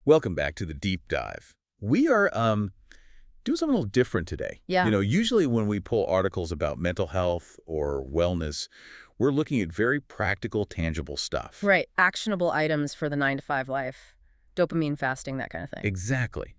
Welcome back to the deep dive. We are doing something a little different today. Yeah. Usually when we pull articles about mental health or wellness, we're looking at very practical, tangible stuff. Right. Actionable items for the 9 to 5 life. Dopamine fasting, that kind of thing. Exactly.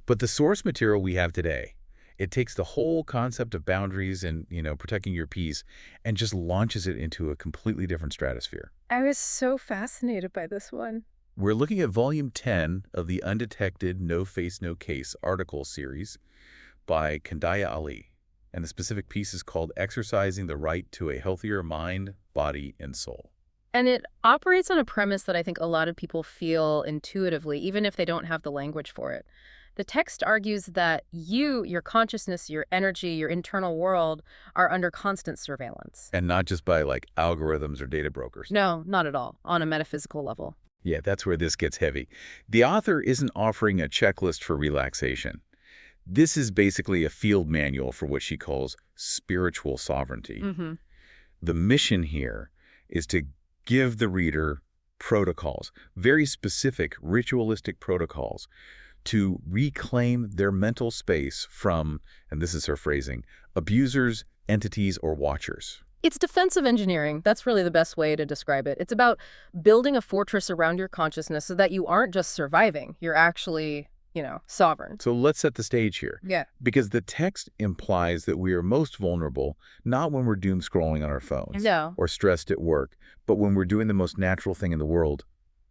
But the source material we have today, it takes the whole concept of boundaries and, protecting your peace and just launches it into a completely different stratosphere. I was so fascinated by this one. We're looking at Volume 10 of the Undetected No Face, No Case article series by Kandaya Ali. And the specific piece is called Exercising the Right to a Healthier Mind, Body, and Soul. And it operates on a premise that I think a lot of people feel intuitively, even if they don't have the language for it. The text argues that your consciousness, your energy, your internal world are under constant surveillance. And not just by, algorithms or data brokers. No, not at all, on a metaphysical level. Yeah, that's where this gets heavy. The author isn't offering a checklist for relaxation. This is basically a field manual for what she calls spiritual sovereignty. Mm-hmm. The mission here is to give the reader protocols, very specific ritualistic protocols, to reclaim their mental space from, and this is her phrasing, abusers, entities, or watchers. It's defensive engineering. That's really the best way to describe it. It's about building a fortress around your consciousness so that you aren't just surviving. You're actually, sovereign. So let's set the stage here. Yeah. Because the text implies that we are most vulnerable not when we're doom scrolling on our phones No. or stressed at work, but when we're doing the most natural thing in the world,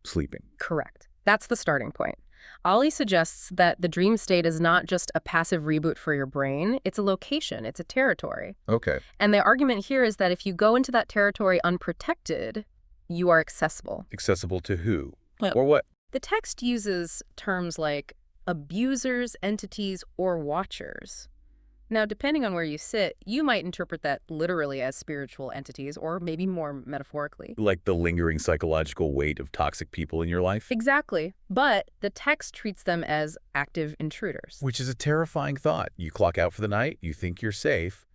sleeping. Correct. That's the starting point. Ali suggests that the dream state is not just a passive reboot for your brain. It's a location. It's a territory. Okay. And the argument here is that if you go into that territory unprotected, you are accessible. Accessible to who? Well, Or what? The text uses terms like abusers, entities, or watchers. Now, depending on where you sit, you might interpret that literally as spiritual entities, or maybe more metaphorically. Like the lingering psychological weight of toxic people in your life? Exactly. But the text treats them as active intruders. Which is a terrifying thought. You clock out for the night, you think you're safe,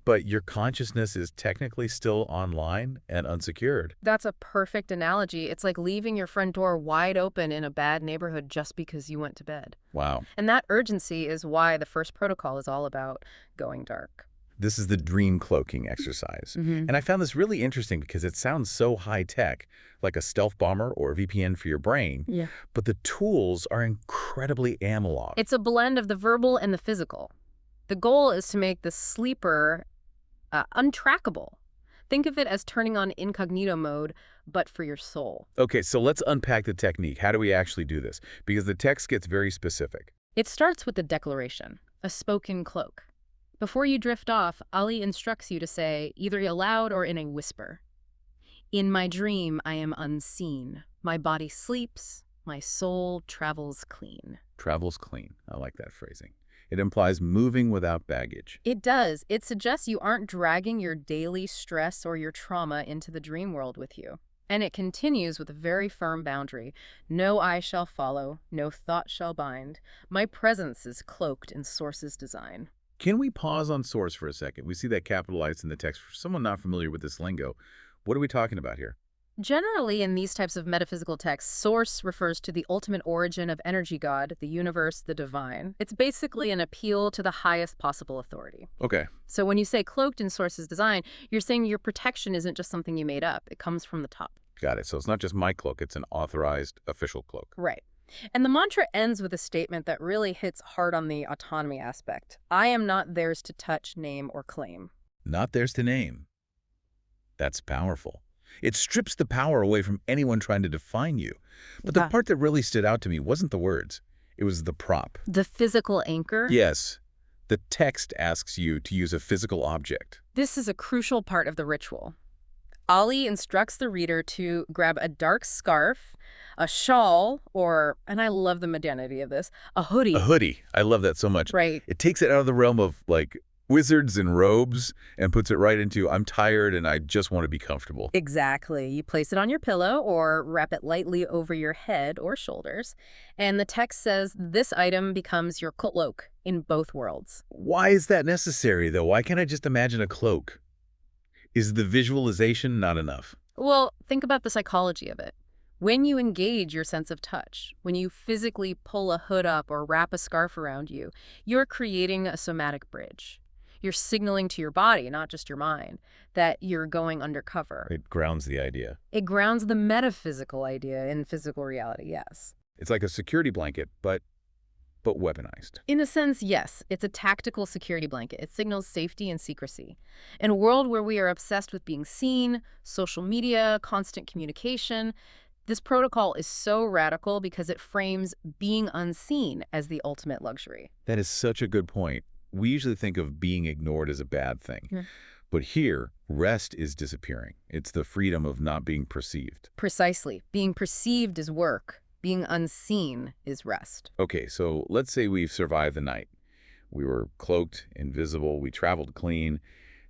but your consciousness is technically still online and unsecured. That's a perfect analogy. It's like leaving your front door wide open in a bad neighborhood just because you went to bed. Wow. And that urgency is why the first protocol is all about going dark. This is the Dream Cloaking exercise. Mm-hmm. And I found this really interesting because it sounds so high-tech, like a stealth bomber or a VPN for your brain. Yeah. But the tools are incredibly analog. It's a blend of the verbal and the physical. The goal is to make the sleeper untrackable. Think of it as turning on incognito mode, but for your soul. Okay, so let's unpack the technique. How do we actually do this? Because the text gets very specific. It starts with the declaration, a spoken cloak. Before you drift off, Ali instructs you to say, either aloud or in a whisper, "In my dream, I am unseen. My body sleeps. My soul travels clean." Travels clean. I like that phrasing. It implies moving without baggage. It does. It suggests you aren't dragging your daily stress or your trauma into the dream world with you. And it continues with a very firm boundary. No eye shall follow, no thought shall bind. My presence is cloaked in Source's design. Can we pause on source for a second? We see that capitalized in the text. For someone not familiar with this lingo, what are we talking about here? Generally, in these types of metaphysical texts, source refers to the ultimate origin of energy God, the universe, the divine. It's basically an appeal to the highest possible authority. Okay. So when you say cloaked in Source's design, you're saying your protection isn't just something you made up. It comes from the top. Got it. So it's not just my cloak, it's an authorized official cloak. Right. And the mantra ends with a statement that really hits hard on the autonomy aspect. I am not theirs to touch, name, or claim. Not theirs to name. That's powerful. It strips the power away from anyone trying to define you. But the part that really stood out to me wasn't the words. It was the prop. The physical anchor? Yes. The text asks you to use a physical object. This is a crucial part of the ritual. Ali instructs the reader to grab a dark scarf, a shawl, or, and I love the modernity of this, a hoodie. A hoodie. I love that so much. Right. It takes it out of the realm of, wizards and robes and puts it right into, I'm tired and I just want to be comfortable. Exactly. You place it on your pillow or wrap it lightly over your head or shoulders. And the text says this item becomes your cloak in both worlds. Why is that necessary, though? Why can't I just imagine a cloak? Is the visualization not enough? Well, think about the psychology of it. When you engage your sense of touch, when you physically pull a hood up or wrap a scarf around you, you're creating a somatic bridge. You're signaling to your body, not just your mind, that you're going undercover. It grounds the idea. It grounds the metaphysical idea in physical reality, yes. It's like a security blanket, but weaponized. In a sense, yes. It's a tactical security blanket. It signals safety and secrecy. In a world where we are obsessed with being seen, social media, constant communication, this protocol is so radical because it frames being unseen as the ultimate luxury. That is such a good point. We usually think of being ignored as a bad thing. But here, rest is disappearing. It's the freedom of not being perceived. Precisely. Being perceived is work. Being unseen is rest. Okay, so let's say we've survived the night. We were cloaked, invisible, we traveled clean.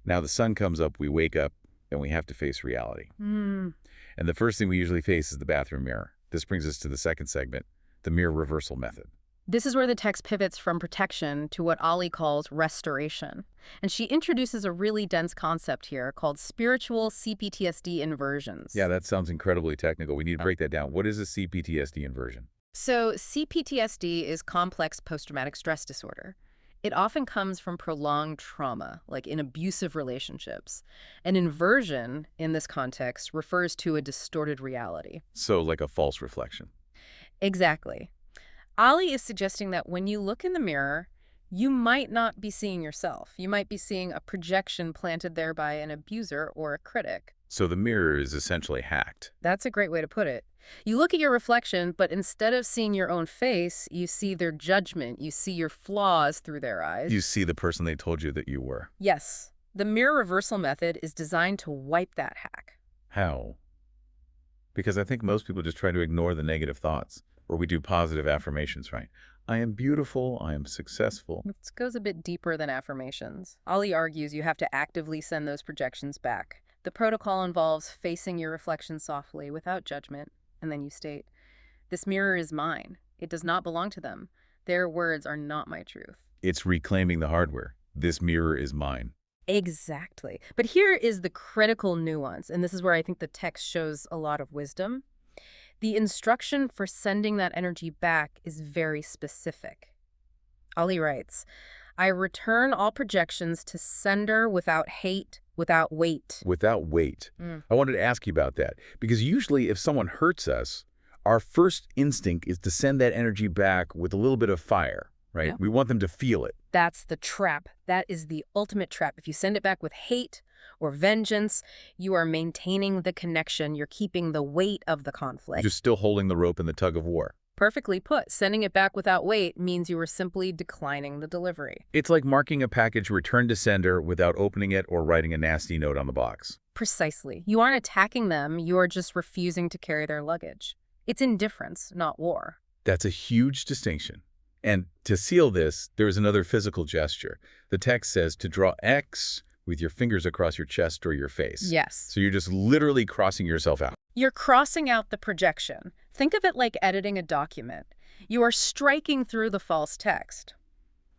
Now the sun comes up, we wake up, and we have to face reality. And the first thing we usually face is the bathroom mirror. This brings us to the second segment, the mirror reversal method. This is where the text pivots from protection to what Ali calls restoration. And she introduces a really dense concept here called spiritual CPTSD inversions. Yeah, that sounds incredibly technical. We need to break that down. What is a CPTSD inversion? So CPTSD is complex post-traumatic stress disorder. It often comes from prolonged trauma, like in abusive relationships. An inversion, in this context, refers to a distorted reality. So like a false reflection. Exactly. Ali is suggesting that when you look in the mirror, you might not be seeing yourself. You might be seeing a projection planted there by an abuser or a critic. So the mirror is essentially hacked. That's a great way to put it. You look at your reflection, but instead of seeing your own face, you see their judgment. You see your flaws through their eyes. You see the person they told you that you were. Yes. The mirror reversal method is designed to wipe that hack. How? Because I think most people just try to ignore the negative thoughts. Or we do positive affirmations, right? I am beautiful, I am successful. This goes a bit deeper than affirmations. Ali argues you have to actively send those projections back. The protocol involves facing your reflection softly, without judgment, and then you state, "This mirror is mine. It does not belong to them. Their words are not my truth." It's reclaiming the hardware. This mirror is mine. Exactly. But here is the critical nuance, and this is where I think the text shows a lot of wisdom. The instruction for sending that energy back is very specific. Ali writes, "I return all projections to sender without hate, without weight." Without weight. I wanted to ask you about that. Because usually if someone hurts us, our first instinct is to send that energy back with a little bit of fire, right? Yeah. We want them to feel it. That's the trap. That is the ultimate trap. If you send it back with hate or vengeance, you are maintaining the connection. You're keeping the weight of the conflict. Just still holding the rope in the tug of war. Perfectly put. Sending it back without weight means you are simply declining the delivery. It's like marking a package returned to sender without opening it or writing a nasty note on the box. Precisely. You aren't attacking them. You are just refusing to carry their luggage. It's indifference, not war. That's a huge distinction. And to seal this, there is another physical gesture. The text says to draw X with your fingers across your chest or your face. Yes. So you're just literally crossing yourself out. You're crossing out the projection. Think of it like editing a document. You are striking through the false text.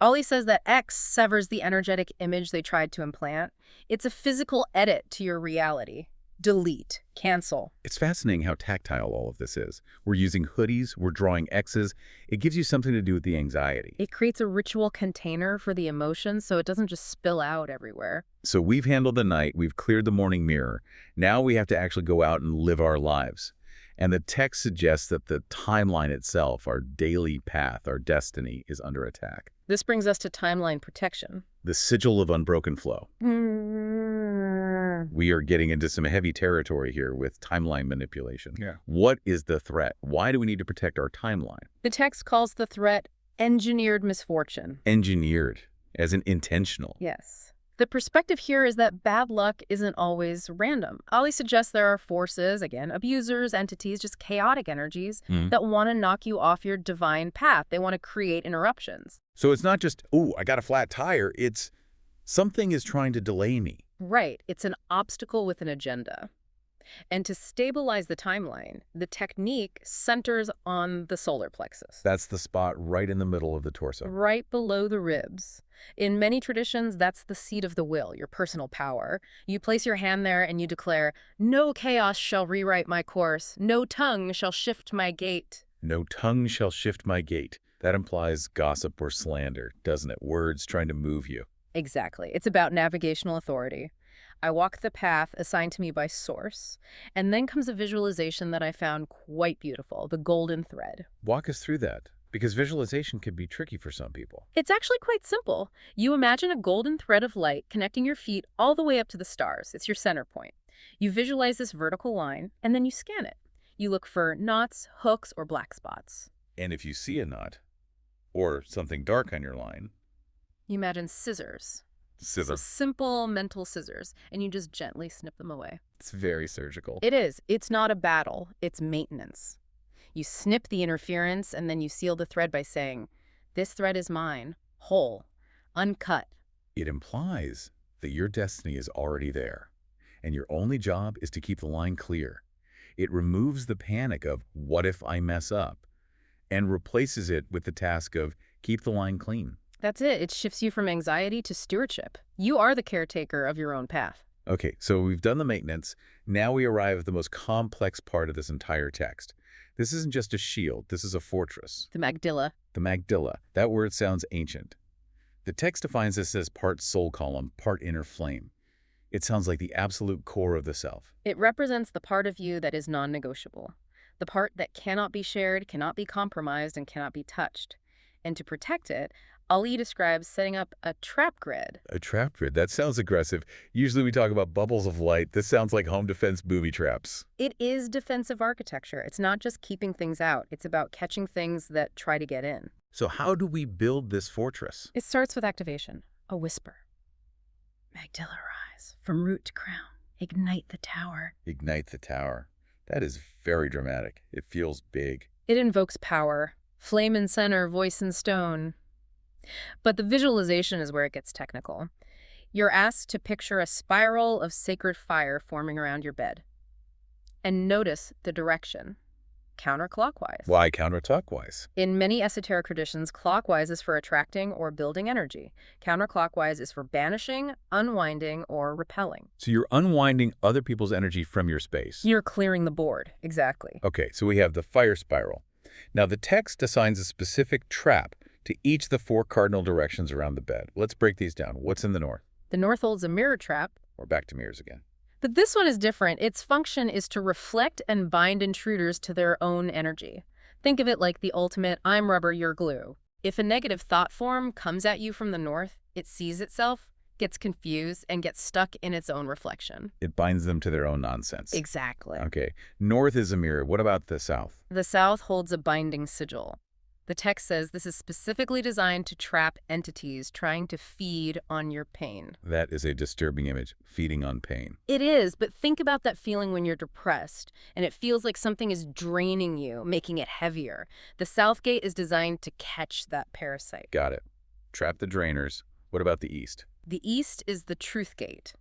Ali says that X severs the energetic image they tried to implant. It's a physical edit to your reality. Delete. Cancel. It's fascinating how tactile all of this is. We're using hoodies, we're drawing X's. It gives you something to do with the anxiety. It creates a ritual container for the emotions so it doesn't just spill out everywhere. So we've handled the night, we've cleared the morning mirror. Now we have to actually go out and live our lives. And the text suggests that the timeline itself, our daily path, our destiny, is under attack. This brings us to timeline protection. The sigil of unbroken flow. We are getting into some heavy territory here with timeline manipulation. What is the threat? Why do we need to protect our timeline? The text calls the threat engineered misfortune. Engineered, as in intentional. Yes. The perspective here is that bad luck isn't always random. Ali suggests there are forces, again, abusers, entities, just chaotic energies that want to knock you off your divine path. They want to create interruptions. So it's not just, ooh, I got a flat tire. It's something is trying to delay me. Right. It's an obstacle with an agenda. And to stabilize the timeline, the technique centers on the solar plexus, That's the spot right in the middle of the torso. right below the ribs. In many traditions, that's the seat of the will, your personal power. You place your hand there and you declare, "No chaos shall rewrite my course. No tongue shall shift my gait." No tongue shall shift my gait. That implies gossip or slander, doesn't it? Words trying to move you. Exactly. It's about navigational authority. I walk the path assigned to me by Source, and then comes a visualization that I found quite beautiful, the golden thread. Walk us through that, because visualization can be tricky for some people. It's actually quite simple. You imagine a golden thread of light connecting your feet all the way up to the stars. It's your center point. You visualize this vertical line, and then you scan it. You look for knots, hooks, or black spots. And if you see a knot, or something dark on your line, You imagine scissors. So scissor. simple mental scissors, and you just gently snip them away. It's very surgical. It is. It's not a battle. It's maintenance. You snip the interference, and then you seal the thread by saying, "This thread is mine, whole, uncut." It implies that your destiny is already there, and your only job is to keep the line clear. It removes the panic of, what if I mess up, and replaces it with the task of, keep the line clean. That's it. It shifts you from anxiety to stewardship. You are the caretaker of your own path. Okay, so we've done the maintenance. Now we arrive at the most complex part of this entire text. This isn't just a shield. This is a fortress. The Magdilla. The Magdilla. That word sounds ancient. The text defines this as part soul column, part inner flame. It sounds like the absolute core of the self. It represents the part of you that is non-negotiable. The part that cannot be shared, cannot be compromised, and cannot be touched. And to protect it, Ali describes setting up a trap grid. A trap grid. That sounds aggressive. Usually we talk about bubbles of light. This sounds like home defense booby traps. It is defensive architecture. It's not just keeping things out. It's about catching things that try to get in. So how do we build this fortress? It starts with activation, a whisper. Magdilla rise, from root to crown. Ignite the tower. Ignite the tower. That is very dramatic. It feels big. It invokes power. Flame in center, voice in stone. But the visualization is where it gets technical. You're asked to picture a spiral of sacred fire forming around your bed. And notice the direction. Counterclockwise. Why counterclockwise? In many esoteric traditions, clockwise is for attracting or building energy. Counterclockwise is for banishing, unwinding, or repelling. So you're unwinding other people's energy from your space. You're clearing the board. Exactly. Okay, so we have the fire spiral. Now the text assigns a specific trap to each of the 4 cardinal directions around the bed. Let's break these down. What's in the north? The north holds a mirror trap. We're back to mirrors again. But this one is different. Its function is to reflect and bind intruders to their own energy. Think of it like the ultimate "I'm rubber, you're glue." If a negative thought form comes at you from the north, it sees itself, gets confused, and gets stuck in its own reflection. It binds them to their own nonsense. Exactly. Okay, north is a mirror. What about the south? The south holds a binding sigil. The text says this is specifically designed to trap entities trying to feed on your pain. That is a disturbing image, feeding on pain. It is, but think about that feeling when you're depressed and it feels like something is draining you, making it heavier. The south gate is designed to catch that parasite. Got it. Trap the drainers. What about the east? The east is the truth gate.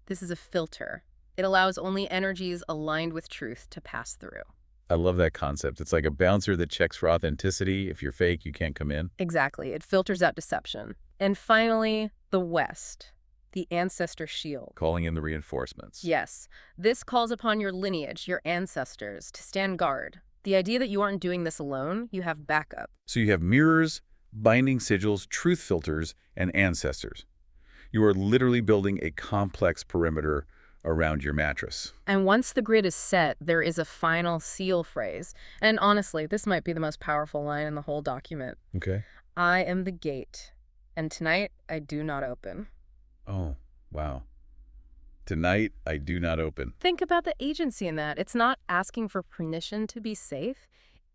This is a filter. It allows only energies aligned with truth to pass through. I love that concept. It's like a bouncer that checks for authenticity. If you're fake, you can't come in. Exactly. It filters out deception. And finally, the west, the ancestor shield. Calling in the reinforcements. Yes. This calls upon your lineage, your ancestors, to stand guard. The idea that you aren't doing this alone, you have backup. So you have mirrors, binding sigils, truth filters, and ancestors. You are literally building a complex perimeter around your mattress. And once the grid is set, there is a final seal phrase. And honestly, this might be the most powerful line in the whole document. Okay. I am the gate, and tonight I do not open. Oh, wow. Tonight, I do not open. Think about the agency in that. It's not asking for permission to be safe.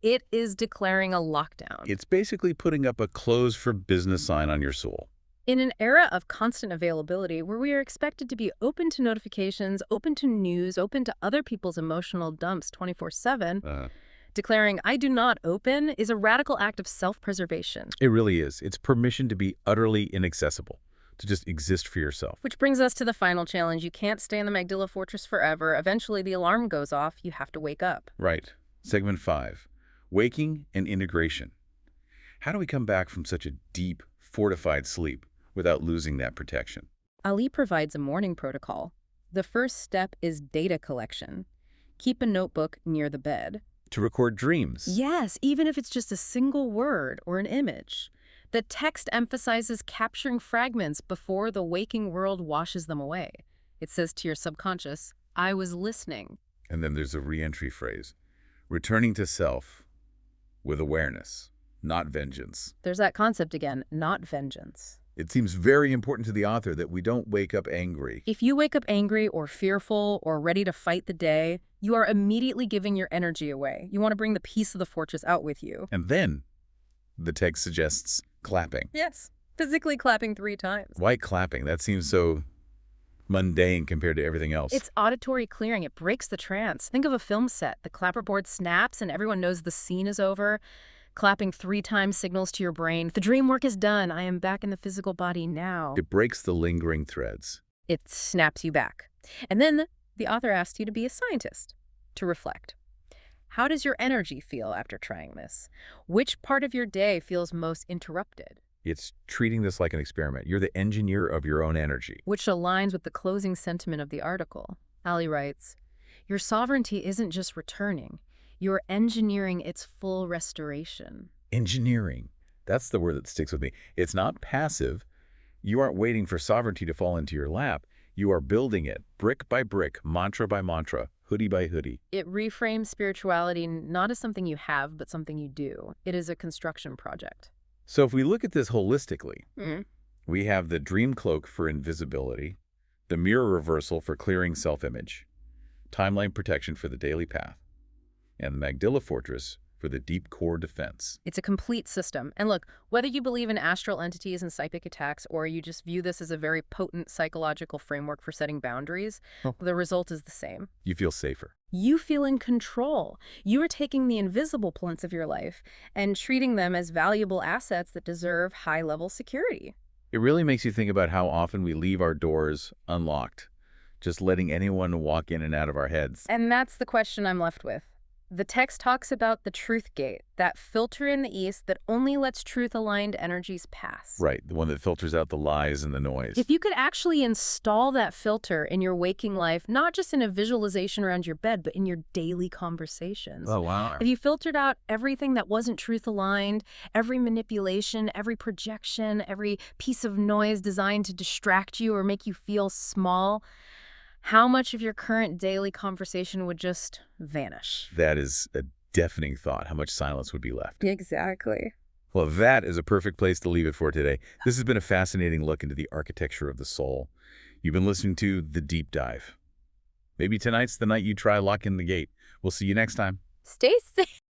It is declaring a lockdown. It's basically putting up a close for business sign on your soul. In an era of constant availability where we are expected to be open to notifications, open to news, open to other people's emotional dumps 24/7, declaring I do not open is a radical act of self-preservation. It really is. It's permission to be utterly inaccessible. to just exist for yourself. Which brings us to the final challenge. You can't stay in the Magdala Fortress forever. Eventually, the alarm goes off. You have to wake up. Right. Segment 5. Waking and integration. How do we come back from such a deep, fortified sleep without losing that protection? Ali provides a morning protocol. The first step is data collection. Keep a notebook near the bed. To record dreams. Yes, even if it's just a single word or an image. The text emphasizes capturing fragments before the waking world washes them away. It says to your subconscious, I was listening. And then there's a re-entry phrase. Returning to self with awareness, not vengeance. There's that concept again, not vengeance. It seems very important to the author that we don't wake up angry. If you wake up angry or fearful or ready to fight the day, you are immediately giving your energy away. You want to bring the peace of the fortress out with you. And then the text suggests clapping. Yes, physically clapping 3 times. Why clapping? That seems so mundane compared to everything else. It's auditory clearing. It breaks the trance. Think of a film set. The clapperboard snaps and everyone knows the scene is over. Clapping 3 times signals to your brain, the dream work is done. I am back in the physical body now. It breaks the lingering threads. It snaps you back. And then the author asks you to be a scientist, to reflect. How does your energy feel after trying this? Which part of your day feels most interrupted? It's treating this like an experiment. You're the engineer of your own energy. Which aligns with the closing sentiment of the article. Ali writes, your sovereignty isn't just returning. You're engineering its full restoration. Engineering. That's the word that sticks with me. It's not passive. You aren't waiting for sovereignty to fall into your lap. You are building it, brick by brick, mantra by mantra, hoodie by hoodie. It reframes spirituality not as something you have, but something you do. It is a construction project. So if we look at this holistically, we have the dream cloak for invisibility, the mirror reversal for clearing self-image, timeline protection for the daily path, and the Magdala Fortress for the deep core defense. It's a complete system. And look, whether you believe in astral entities and psychic attacks, or you just view this as a very potent psychological framework for setting boundaries, the result is the same. You feel safer. You feel in control. You are taking the invisible plants of your life and treating them as valuable assets that deserve high-level security. It really makes you think about how often we leave our doors unlocked, just letting anyone walk in and out of our heads. And that's the question I'm left with. The text talks about the truth gate, that filter in the east that only lets truth-aligned energies pass. Right, the one that filters out the lies and the noise. If you could actually install that filter in your waking life, not just in a visualization around your bed, but in your daily conversations. Oh, wow. If you filtered out everything that wasn't truth-aligned, every manipulation, every projection, every piece of noise designed to distract you or make you feel small, how much of your current daily conversation would just vanish? That is a deafening thought, how much silence would be left. Exactly. Well, that is a perfect place to leave it for today. This has been a fascinating look into the architecture of the soul. You've been listening to The Deep Dive. Maybe tonight's the night you try locking the gate. We'll see you next time. Stay safe.